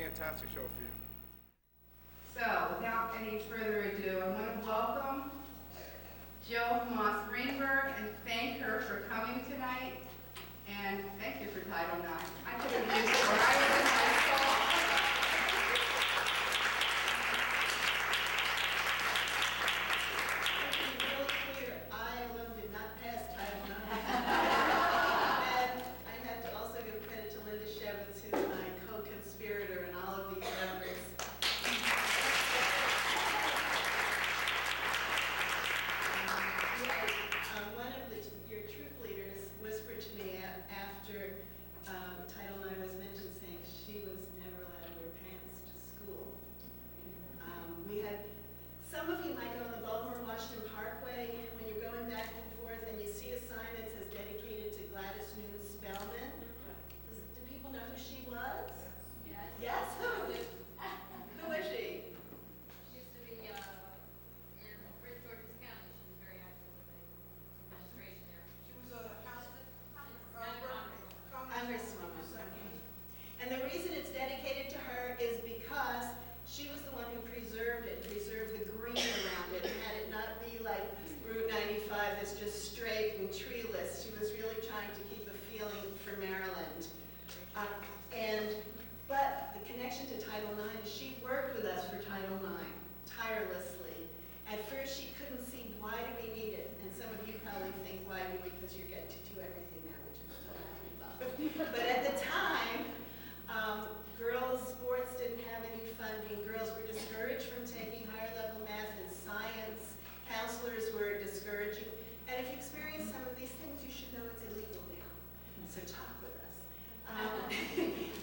fantastic show for you. So, without any further ado, I want to welcome Jill Moss Greenberg and thank her for coming tonight. And thank you for Title IX. I could have used it where I was in high school. To be really clear, I alone did not pass Title IX. And I have to also give credit to Linda Shevitz, who's my co-conspirator in all of these efforts. One of your troop leaders whispered to me after Title IX was mentioned, saying she was never allowed to wear pants to school. We had, some of you might go on the Baltimore-Washington Parkway when you're going back and forth and you see a sign that says dedicated to Gladys News Spellman. Do people know who she was? Yes. Yes? Who? Who was she? She used to be in Prince George's County. She was very active with the administration there. She was a Congresswoman. Okay. And the reason it's dedicated to her is because she was the one who preserved it, preserved the green around it, and had it not be like Route 95 that's just straight and treeless. She was really trying to keep a feeling for Maryland. But the connection to Title IX is she worked with us for Title IX tirelessly. At first, she couldn't see why do we need it, and some of you probably think, why do we? Because you get to do everything now, which I'm so happy about. But at the time, girls' sports didn't have any funding. Girls were discouraged from taking higher level math and science. Counselors were discouraging. And if you experience some of these things, you should know it's illegal now. So talk with us.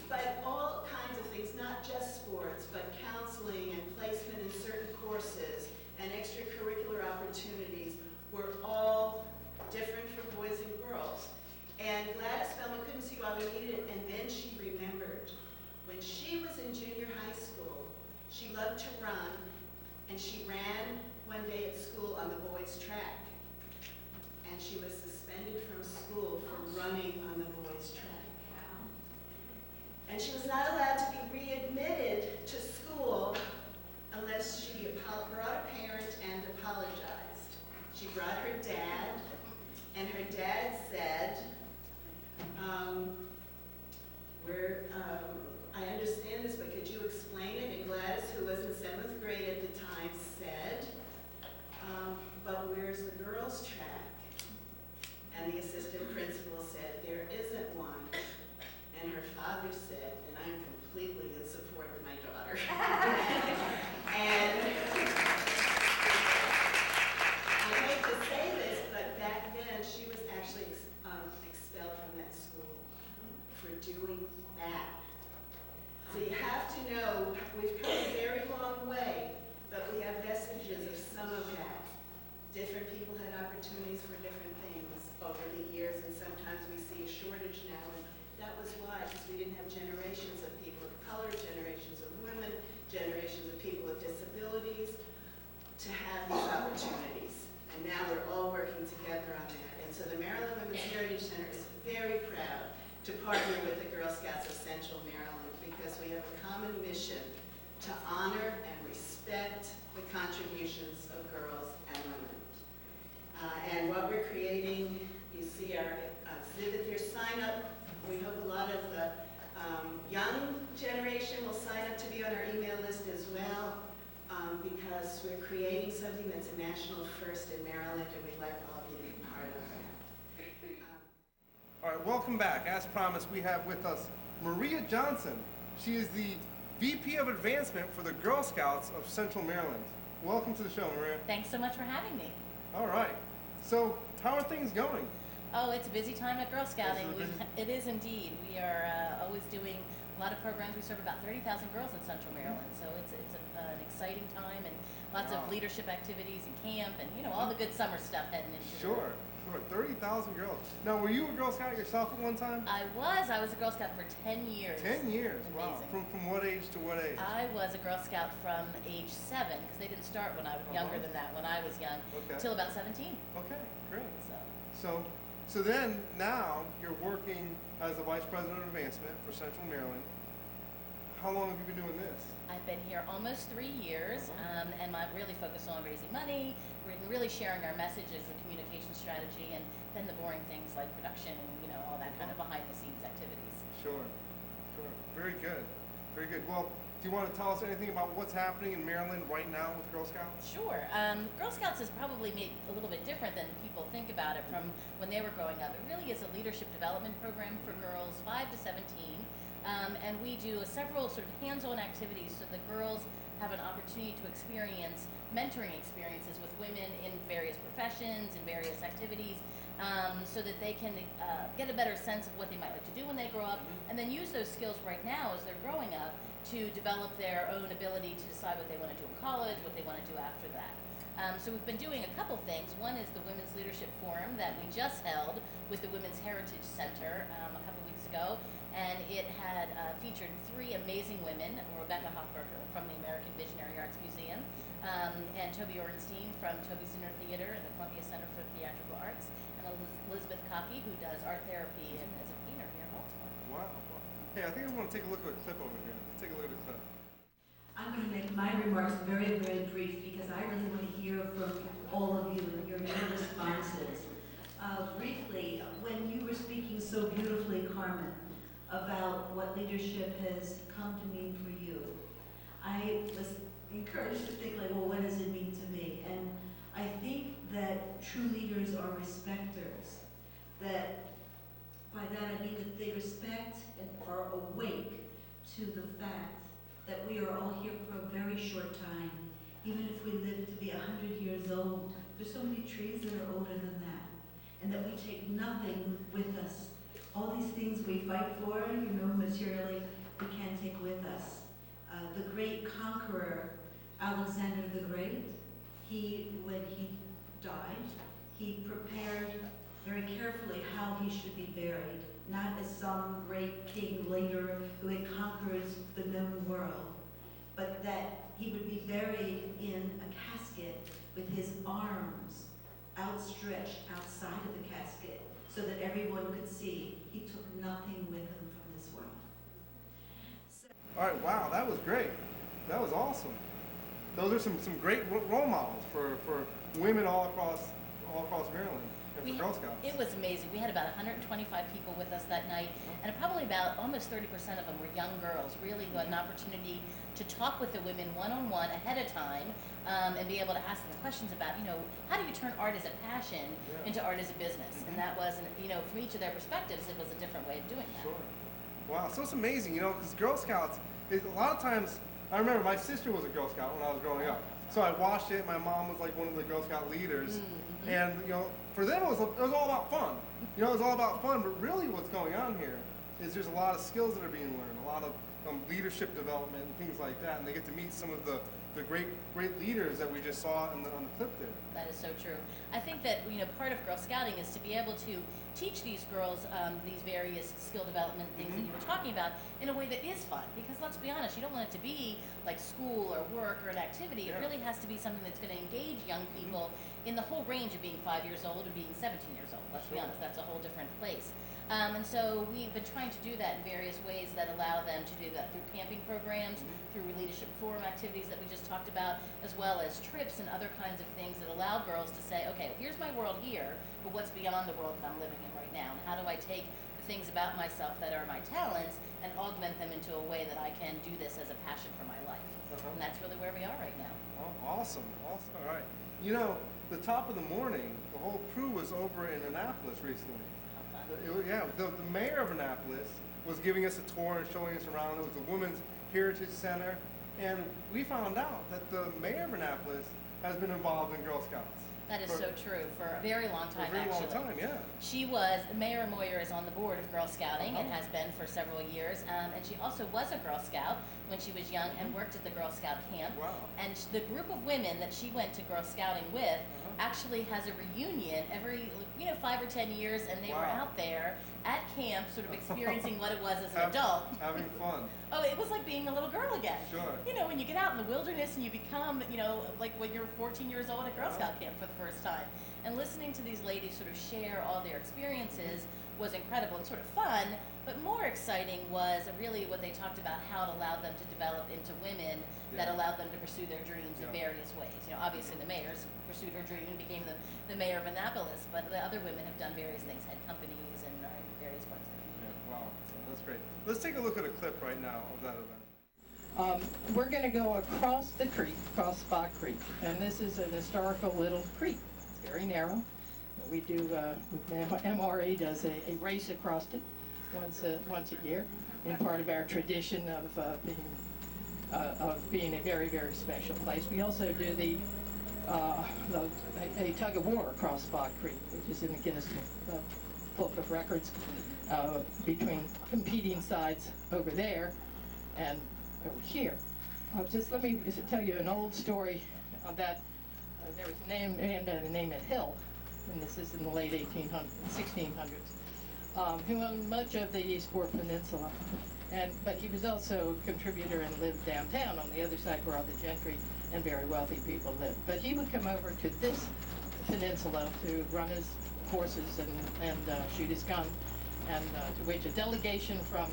But all kinds of things, not just sports, but counseling and placement in certain courses and extracurricular opportunities were all different for boys and girls. And Gladys Spellman couldn't see why we needed it, and then she remembered. When she was in junior high school, she loved to run, and she ran one day at school on the boys' track. And she was suspended from school for running on the boys' track. And she was not allowed to be readmitted to school unless she brought a parent and apologized. She brought her dad, and her dad said, I understand this, but could you explain it? And Gladys, who was in 7th grade at the time, said, but where's the girls' track? And the assistant principal said, there isn't one. And her father said, and I'm completely in support of my daughter. And I hate to say this, but back then she was actually expelled from that school for doing that. So you have to know, we've come a very long way, but we have vestiges of some of that. Different people had opportunities for different things over the years, and sometimes we see a shortage now, and that was why, because we didn't have generations of people of color, generations of women, generations of people with disabilities to have these opportunities. And now we're all working together on that. And so the Maryland Women's Heritage Center is very proud to partner with the Girl Scouts of Central Maryland because we have a common mission to honor and respect the contributions of girls and women. And what we're creating, you see our exhibit here, sign up. We hope a lot of the young generation will sign up to be on our email list as well, because we're creating something that's a national first in Maryland, and we'd like all of you to be part of that. All right, welcome back. As promised, we have with us Maria Johnson. She is the VP of Advancement for the Girl Scouts of Central Maryland. Welcome to the show, Maria. Thanks so much for having me. All right. So, how are things going? Oh, it's a busy time at Girl Scouting. Is it busy? It is indeed. We are always doing a lot of programs. We serve about 30,000 girls in Central Maryland, so it's an exciting time and lots Wow. of leadership activities and camp and all the good summer stuff heading into the Sure. 30,000 girls. Now, were you a Girl Scout yourself at one time? I was a Girl Scout for 10 years. 10 years. Wow. Amazing. From what age to what age? I was a Girl Scout from age 7 because they didn't start when I was younger than that. When I was young, Okay. till about 17. Okay, great. So So then now you're working as the Vice President of Advancement for Central Maryland. how long have you been doing this? I've been here almost 3 years, and I'm really focused on raising money, really sharing our message as a communication strategy, and then the boring things like production and, you know, all that kind of behind the scenes activities. Sure. Very good. Very good. Well, do you want to tell us anything about what's happening in Maryland right now with Girl Scouts? Sure. Girl Scouts is probably made a little bit different than people think about it from when they were growing up. It really is a leadership development program for girls 5 to 17. And we do several sort of hands-on activities so the girls have an opportunity to experience mentoring experiences with women in various professions and various activities, so that they can get a better sense of what they might like to do when they grow up, and then use those skills right now as they're growing up to develop their own ability to decide what they want to do in college, what they want to do after that. So we've been doing a couple things. One is the Women's Leadership Forum that we just held with the Women's Heritage Center a couple weeks ago, and it had featured 3 amazing women: Rebecca Hoffberger from the American Visionary Arts Museum, and Toby Orenstein from Toby Center Theater and the Columbia Center for Theatrical Arts, and Elizabeth Cockey, who does art therapy and is a painter here in Baltimore. Wow. Hey, I think I want to take a look at a clip over here. Let's take a look at the clip. I'm going to make my remarks very, very brief because I really want to hear from all of you and your responses. Briefly, when you were speaking so beautifully, Carmen, about what leadership has come to mean for you, I was encouraged to think like, well, what does it mean to me? And I think that true leaders are respecters. That by that I mean that they respect and are awake to the fact that we are all here for a very short time. Even if we live to be 100 years old, there's so many trees that are older than that. And that we take nothing with us. All these things we fight for, materially, we can't take with us. The great conqueror, Alexander the Great, when he died, he prepared very carefully how he should be buried, not as some great king later who had conquered the known world, but that he would be buried in a casket with his arms outstretched outside of the casket so that everyone could see he took nothing with him from this world. All right, wow, that was great. That was awesome. Those are some great role models for women all across Maryland and for Girl Scouts. It was amazing. We had about 125 people with us that night, and probably about almost 30% of them were young girls, really, who had an opportunity to talk with the women one-on-one ahead of time, and be able to ask them questions about, how do you turn art as a passion into art as a business? And that was, from each of their perspectives, it was a different way of doing that. Sure. Wow, so it's amazing, because Girl Scouts, a lot of times, I remember my sister was a Girl Scout when I was growing up. So I watched it. My mom was like one of the Girl Scout leaders. And, for them it was all about fun. It was all about fun, but really what's going on here is there's a lot of skills that are being learned, a lot of leadership development and things like that, and they get to meet some of the great leaders that we just saw on the clip there. That is so true. I think that part of Girl Scouting is to be able to teach these girls these various skill development things that you were talking about in a way that is fun. Because let's be honest, you don't want it to be like school or work or an activity. It really has to be something that's going to engage young people in the whole range of being 5 years old and being 17 years old. Let's be honest, that's a whole different place. And so we've been trying to do that in various ways that allow them to do that through camping programs, through leadership forum activities that we just talked about, as well as trips and other kinds of things that allow girls to say, okay, here's my world here, but what's beyond the world that I'm living in right now? And how do I take the things about myself that are my talents and augment them into a way that I can do this as a passion for my life? And that's really where we are right now. Oh, awesome. All right. The top of the morning, the whole crew was over in Annapolis recently. The mayor of Annapolis was giving us a tour and showing us around. It was the Women's Heritage Center, and we found out that the mayor of Annapolis has been involved in Girl Scouts. That is so true, for a very long time, For a very actually. long time, yeah. She was, Mayor Moyer is on the board of Girl Scouting and has been for several years. And she also was a Girl Scout when she was young and worked at the Girl Scout camp. Wow. And the group of women that she went to Girl Scouting with actually has a reunion every 5 or 10 years, and they were out there at camp sort of experiencing what it was as an adult. Having fun. Oh, it was like being a little girl again. Sure. When you get out in the wilderness and you become, like when you're 14 years old at Girl Scout camp for the first time. And listening to these ladies sort of share all their experiences was incredible and sort of fun, But more exciting was really what they talked about, how it allowed them to develop into women that Yeah. allowed them to pursue their dreams in Yeah. various ways. You know, obviously the mayor's pursued her dream and became the mayor of Annapolis, but the other women have done various things, had companies and are in various parts of the Yeah, community. wow, that's great. Let's take a look at a clip right now of that event. We're going to go across the creek, across Spot Creek, and this is an historical little creek. It's very narrow. We do, MRE does a race across it once a year, in part of our tradition of being a very, very special place. We also do a tug of war across Spot Creek, which is in the Guinness Book of Records, between competing sides over there and over here. Let me tell you an old story of that. There was a man by the name of Hill, and this is in the late 1600s, who owned much of the Eastport Peninsula. But he was also a contributor and lived downtown on the other side where all the gentry and very wealthy people lived. But he would come over to this peninsula to run his horses and shoot his gun, and to which a delegation from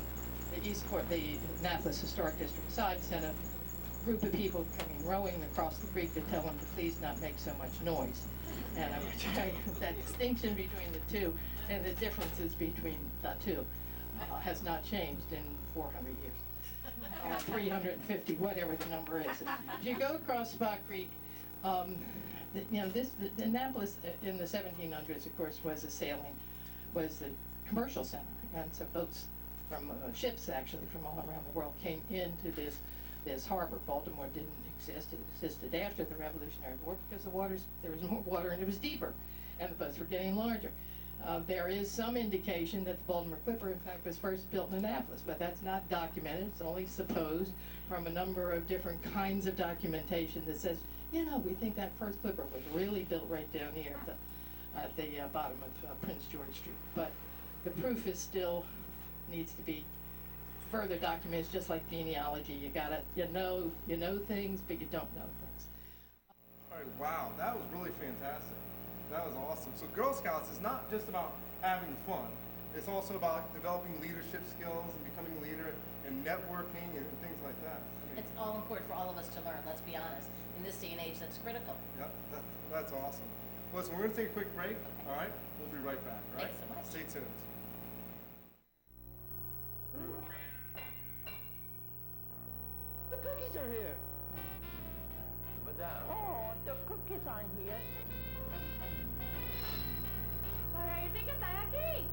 the Eastport, the Annapolis Historic District side, sent a group of people coming rowing across the creek to tell him to please not make so much noise. And I would tell you that distinction between the two and the differences between the two has not changed in 400 years. 350, whatever the number is. If you go across Spot Creek, the Annapolis in the 1700s, of course, was the commercial center, and so boats from ships actually from all around the world came into this harbor. Baltimore didn't exist; it existed after the Revolutionary War because there was more water and it was deeper, and the boats were getting larger. There is some indication that the Baltimore Clipper, in fact, was first built in Annapolis, but that's not documented. It's only supposed from a number of different kinds of documentation that says, we think that first Clipper was really built right down here at the bottom of Prince George Street. But the proof is still needs to be further documented. It's just like genealogy. You know things, but you don't know things. All right, wow, that was really fantastic. That was awesome. So Girl Scouts is not just about having fun. It's also about developing leadership skills and becoming a leader and networking and things like that. It's all important for all of us to learn, let's be honest. In this day and age, that's critical. Yep, that's awesome. Listen, we're going to take a quick break, Okay. all right? We'll be right back, all right? Thanks so much. Stay tuned. The cookies are here. Madame. Oh, the cookies aren't here. Parece que están aquí.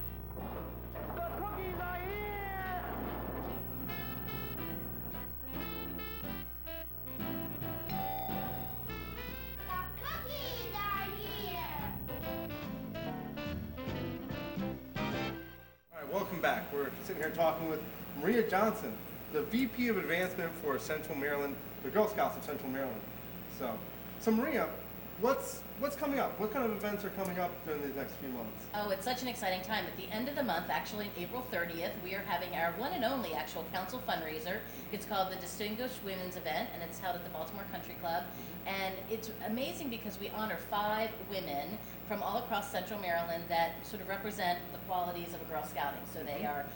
The cookies are here. The cookies are here. All right, welcome back. We're sitting here talking with Maria Johnson, the VP of Advancement for Central Maryland, the Girl Scouts of Central Maryland. So Maria, what's coming up? What kind of events are coming up during these next few months? Oh, it's such an exciting time. At the end of the month, actually April 30th, we are having our one and only actual council fundraiser. It's called the Distinguished Women's Event, and it's held at the Baltimore Country Club. And it's amazing because we honor 5 women from all across Central Maryland that sort of represent the qualities of a Girl Scouting. So they have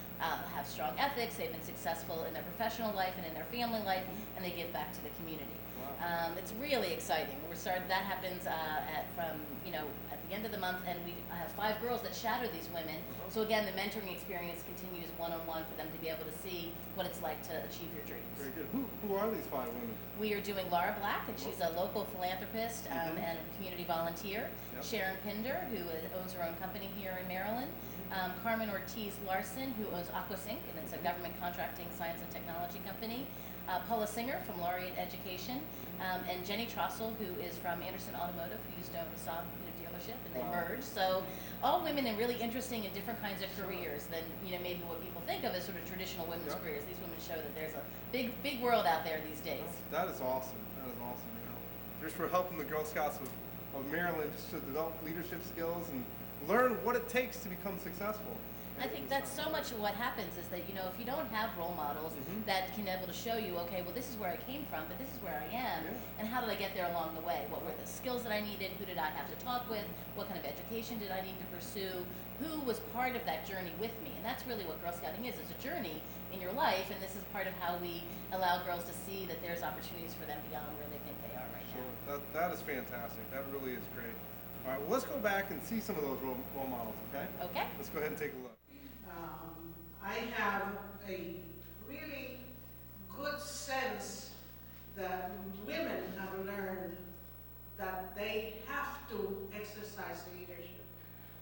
strong ethics, they've been successful in their professional life and in their family life, and they give back to the community. It's really exciting. That happens at the end of the month, and we have 5 girls that shadow these women. So again, the mentoring experience continues one-on-one for them to be able to see what it's like to achieve your dreams. Very good. Who are these 5 women? We are doing Laura Black, and she's a local philanthropist and community volunteer. Yep. Sharon Pinder, who owns her own company here in Maryland. Carmen Ortiz Larson, who owns Aquasync, and it's a government contracting science and technology company. Paula Singer from Laureate Education, and Jenny Trossel, who is from Anderson Automotive, who used to own a Saab dealership, and they merged. So all women in really interesting and different kinds of careers than maybe what people think of as sort of traditional women's careers. These women show that there's a big world out there these days. That is awesome. That is awesome. Just for helping the Girl Scouts of Maryland just to develop leadership skills and learn what it takes to become successful. I think that's so much of what happens is that, you know, if you don't have role models that can able to show you, okay, well, this is where I came from, but this is where I am, and how did I get there along the way? What were the skills that I needed? Who did I have to talk with? What kind of education did I need to pursue? Who was part of that journey with me? And that's really what Girl Scouting is. It's a journey in your life, and this is part of how we allow girls to see that there's opportunities for them beyond where they think they are right now. Sure. That is fantastic. That really is great. All right, well, let's go back and see some of those role models, okay? Okay? Let's go ahead and take a look. I have a really good sense that women have learned that they have to exercise leadership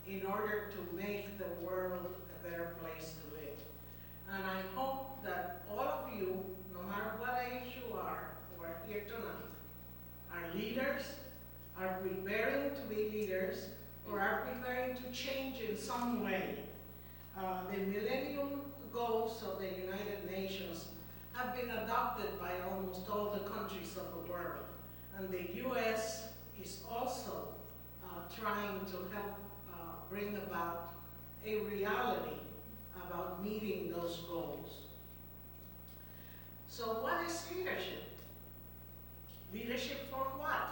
in order to make the world a better place to live. And I hope that all of you, no matter what age you are, who are here tonight, are leaders, are preparing to be leaders, or are preparing to change in some way. The Millennium Goals of the United Nations have been adopted by almost all the countries of the world. And the U.S. is also trying to help bring about a reality about meeting those goals. So what is leadership? Leadership for what?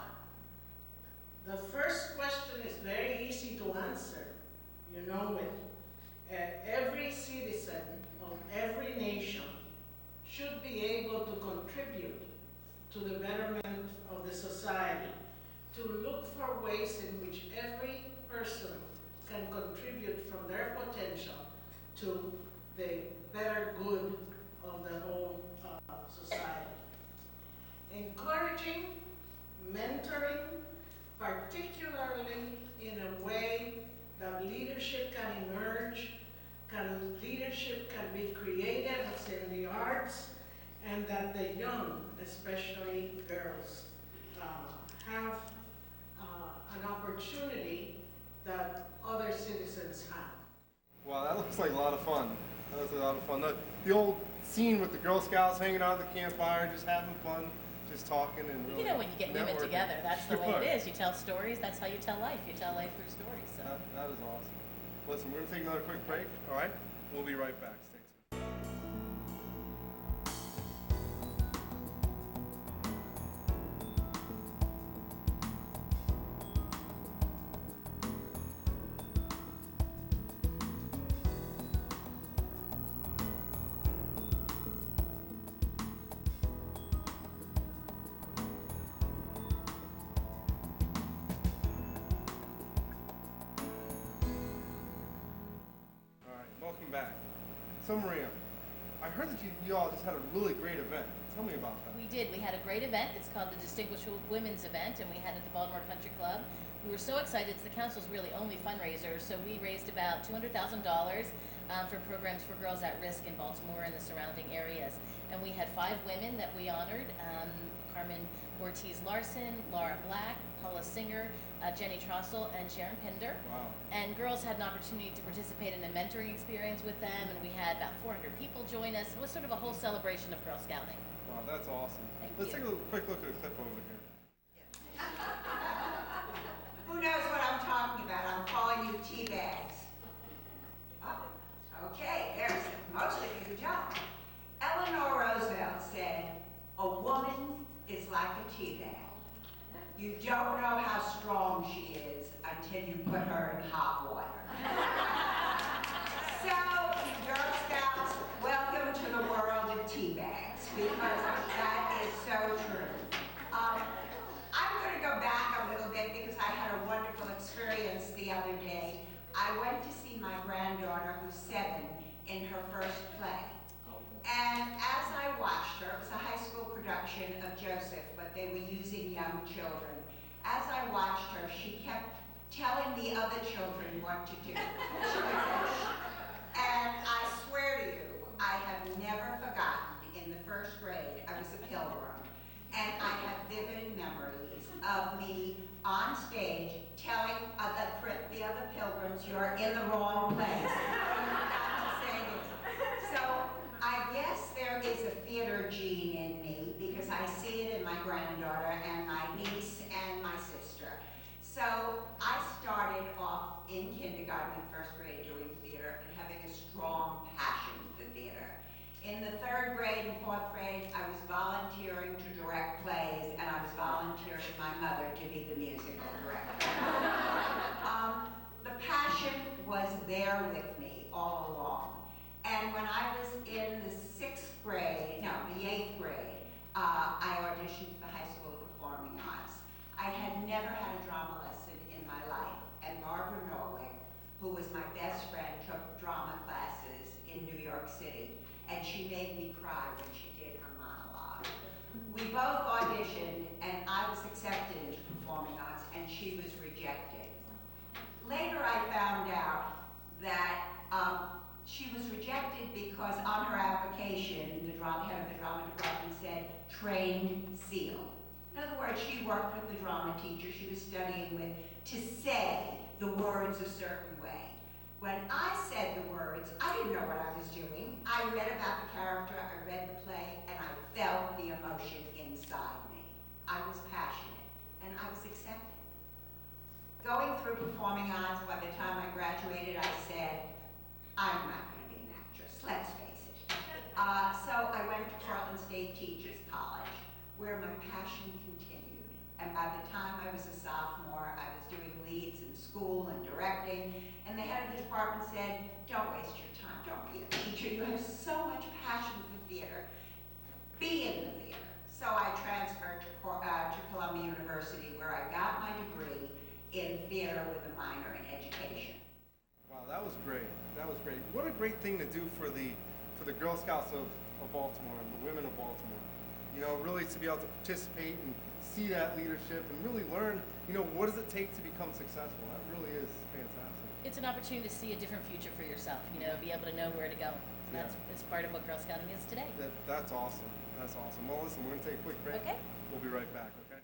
The first question is very easy to answer. You know it. Every citizen of every nation should be able to contribute to the betterment of the society, to look for ways in which every person can contribute from their potential to the better good of the whole society. Encouraging, mentoring, particularly in a way that leadership can emerge, leadership can be created as in the arts, and that the young, especially girls, have an opportunity that other citizens have. Wow, that looks like a lot of fun. That looks like a lot of fun. The old scene with the Girl Scouts hanging out at the campfire, just having fun, just talking and really You know, when you get women networking. together, that's the way Sure. it is. You tell stories, that's how you tell life. You tell life through stories. So. That is awesome. Listen, we're going to take another quick break, all right? We'll be right back. Stay tuned. Welcome back. So Maria, I heard that you all just had a really great event. Tell me about that. We did. We had a great event. It's called the Distinguished Women's Event, and we had it at the Baltimore Country Club. We were so excited. It's the council's really only fundraiser, so we raised about $200,000 for programs for girls at risk in Baltimore and the surrounding areas. And we had 5 women that we honored: Carmen Ortiz Larson, Laura Black, Paula Singer, Jenny Trossel, and Sharon Pinder. Wow. And girls had an opportunity to participate in a mentoring experience with them, and we had about 400 people join us. It was sort of a whole celebration of Girl Scouting. Wow, that's awesome. Thank Let's you. take a quick look at a clip over here. Who knows what I'm talking about? I'm calling you tea bags. Oh, okay, there's most of you don't. Eleanor Roosevelt said, "A woman is like a tea bag. You don't know how strong she is until you put her in hot water." So, Girl Scouts, welcome to the world of tea bags, because that is so true. I'm going to go back a little bit because I had a wonderful experience the other day. I went to see my granddaughter, who's 7, in her first play. And as I watched her, it was a high school production of Joseph, but they were using young children. As I watched her, she kept telling the other children what to do. And I swear to you, I have never forgotten, in the first grade, I was a pilgrim, and I have vivid memories of me on stage telling the other pilgrims, "You're in the wrong place." I forgot to say this. So I guess there is a theater gene in me, because I see it in my granddaughter and my niece and my sister. So I started off in kindergarten and first grade doing theater and having a strong passion for theater. In the 3rd grade and 4th grade, I was volunteering to direct plays, and I was volunteering my mother to be the musical director. The passion was there with me all along. And when I was in the 8th grade, I auditioned for High School of Performing Arts. I had never had a drama lesson in my life, and Barbara Norwick, who was my best friend, took drama classes in New York City, and she made me cry when she did her monologue. We both auditioned, and I was accepted into Performing Arts, and she was rejected. Later I found out that she was rejected because on her application, the head of the drama department said, trained SEAL. In other words, she worked with the drama teacher she was studying with to say the words a certain way. When I said the words, I didn't know what I was doing. I read about the character, I read the play, and I felt the emotion inside me. I was passionate, and I was accepted. Going through Performing Arts, by the time I graduated, I said, I'm not going to be an actress, let's face it. So I went to Portland State Teachers College, where my passion continued. And by the time I was a sophomore, I was doing leads in school and directing, and the head of the department said, don't waste your time, don't be a teacher, you have so much passion for theater. Be in the theater. So I transferred to Columbia University, where I got my degree in theater with a minor in education. Wow, that was great. That was great. What a great thing to do for the Girl Scouts of Baltimore and the women of Baltimore. You know, really to be able to participate and see that leadership and really learn, you know, what does it take to become successful? That really is fantastic. It's an opportunity to see a different future for yourself, you know, be able to know where to go. So that's it's part of what Girl Scouting is today. That's awesome. That's awesome. Well, listen, we're going to take a quick break. Okay. We'll be right back, okay?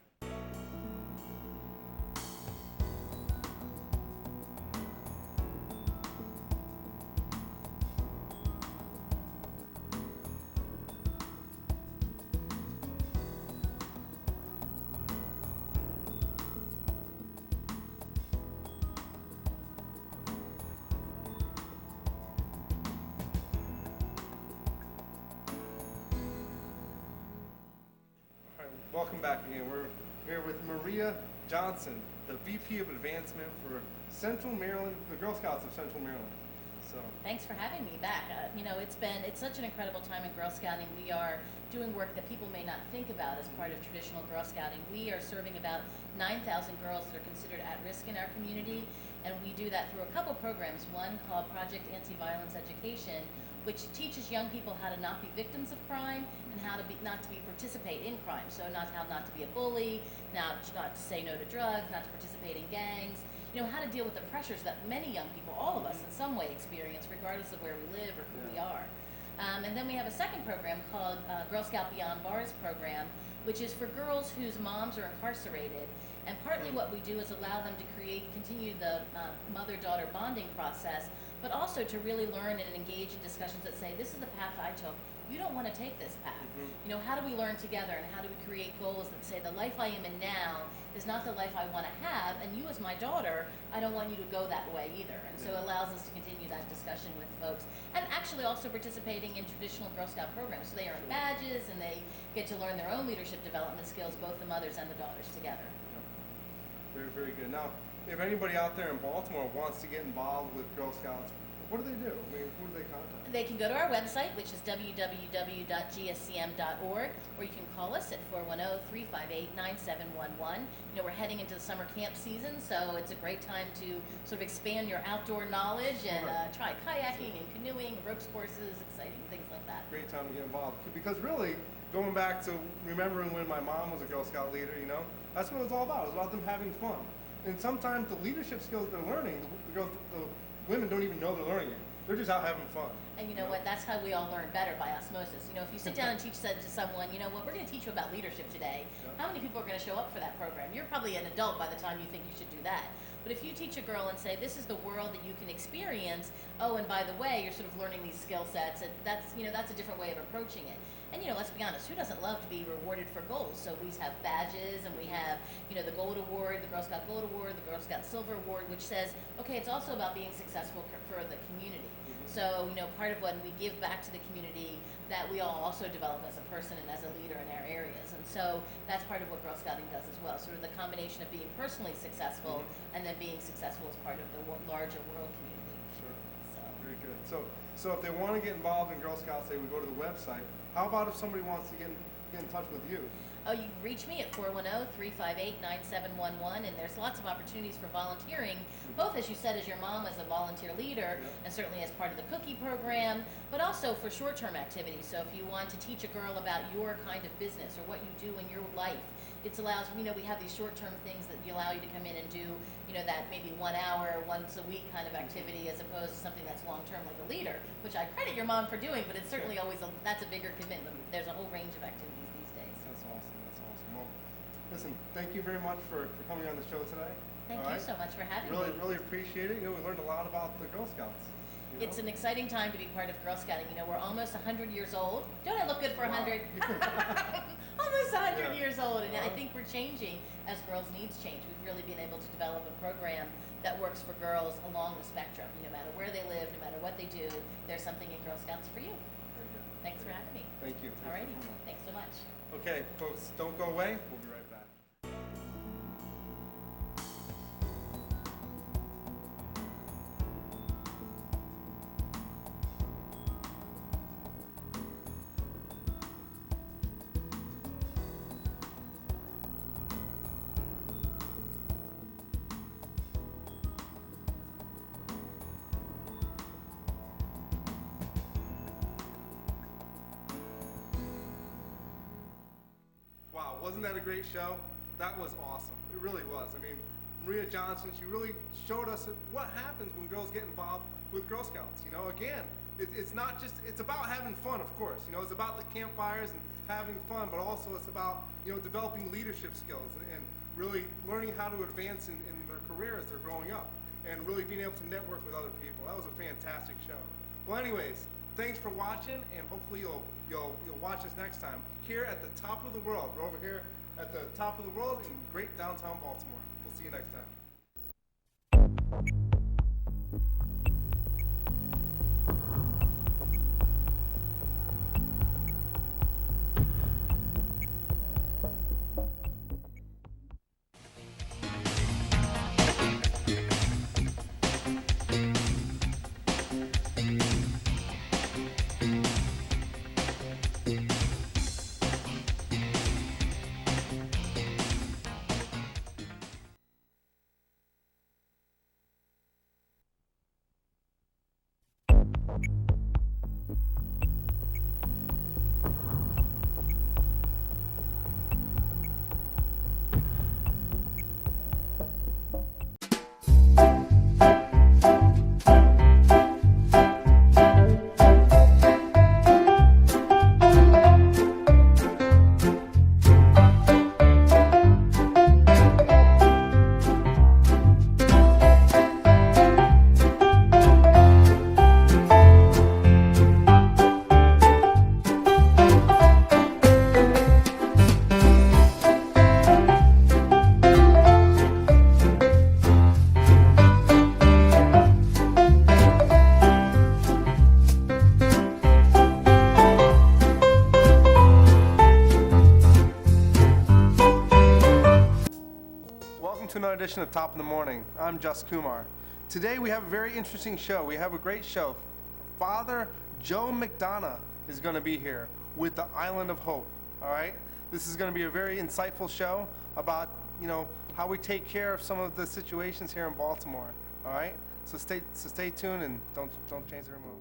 Welcome back again. We're here with Maria Johnson, the VP of Advancement for Central Maryland, the Girl Scouts of Central Maryland. So Thanks for having me back. You know, it's such an incredible time in Girl Scouting. We are doing work that people may not think about as part of traditional Girl Scouting. We are serving about 9,000 girls that are considered at risk in our community, and we do that through a couple programs. One called Project Anti-Violence Education, which teaches young people how to not be victims of crime and how to not to participate in crime. So how not to be a bully, not to say no to drugs, not to participate in gangs. You know, how to deal with the pressures that many young people, all of us in some way experience, regardless of where we live or who we are. And then we have a second program called Girl Scout Beyond Bars program, which is for girls whose moms are incarcerated. And partly what we do is allow them to continue the mother-daughter bonding process, but also to really learn and engage in discussions that say, this is the path I took, you don't want to take this path. You know, how do we learn together, and how do we create goals that say, the life I am in now is not the life I want to have, and you as my daughter, I don't want you to go that way either. And so it allows us to continue that discussion with folks, and actually also participating in traditional Girl Scout programs. So they earn badges, and they get to learn their own leadership development skills, both the mothers and the daughters together. very, very good. Now, if anybody out there in Baltimore wants to get involved with Girl Scouts, what do they do? I mean, who do they contact? They can go to our website, which is www.gscm.org, or you can call us at 410-358-9711. You know, we're heading into the summer camp season, so it's a great time to sort of expand your outdoor knowledge and try kayaking and canoeing, ropes courses, exciting things like that. Great time to get involved. Because really, going back to remembering when my mom was a Girl Scout leader, you know, that's what it was all about. It was about them having fun. And sometimes the leadership skills they're learning, the women don't even know they're learning it. They're just out having fun. And you know what, that's how we all learn better, by osmosis. You know, if you sit down and teach that to someone, you know what, we're going to teach you about leadership today. How many people are going to show up for that program? You're probably an adult by the time you think you should do that. But if you teach a girl and say, this is the world that you can experience, oh, and by the way, you're sort of learning these skill sets, and that's a different way of approaching it. And you know, let's be honest, who doesn't love to be rewarded for goals? So we have badges, and we have, you know, the Gold Award, the Girl Scout Gold Award, the Girl Scout Silver Award, which says, okay, it's also about being successful for the community. So, part of when we give back to the community, that we all also develop as a person and as a leader in our areas. And so that's part of what Girl Scouting does as well, sort of the combination of being personally successful and then being successful as part of the larger world community. Sure. So. Very good. So if they want to get involved in Girl Scouts, they would go to the website. How about if somebody wants to get in touch with you? Oh, you can reach me at 410-358-9711, and there's lots of opportunities for volunteering, both, as you said, as your mom, as a volunteer leader, and certainly as part of the cookie program, but also for short-term activities. So if you want to teach a girl about your kind of business or what you do in your life, it allows, we have these short-term things that allow you to come in and do, that maybe 1 hour, once a week kind of activity, as opposed to something that's long-term like a leader, which I credit your mom for doing, but it's certainly always, that's a bigger commitment. There's a whole range of activities these days. That's awesome. That's awesome. Well, listen, thank you very much for coming on the show today. Thank you so much for having me. me. Really appreciate it. We learned a lot about the Girl Scouts. It's an exciting time to be part of Girl Scouting. We're almost 100 years old. Don't I look good for 100? Almost 100 years old, and I think we're changing as girls' needs change. We've really been able to develop a program that works for girls along the spectrum. No matter where they live, no matter what they do, there's something in Girl Scouts for you. Very good. Thanks for having me. Thank you. Alrighty. Thanks so much. Okay, folks, don't go away. We'll be right back. Wow, wasn't that a great show? That was awesome. It really was. I mean, Maria Johnson, she really showed us what happens when girls get involved with Girl Scouts. Again, it's not just, it's about having fun, of course. It's about the campfires and having fun, but also it's about, developing leadership skills and really learning how to advance in their career as they're growing up and really being able to network with other people. That was a fantastic show. Well, anyways, thanks for watching, and hopefully you'll watch us next time here at the top of the world. We're over here at the top of the world in great downtown Baltimore. We'll see you next time. To another edition of Top of the Morning. I'm Just Kumar. Today we have a very interesting show. We have a great show. Father Joe McDonough is going to be here with the Island of Hope. All right. This is going to be a very insightful show about how we take care of some of the situations here in Baltimore. All right. So stay tuned and don't change the remote.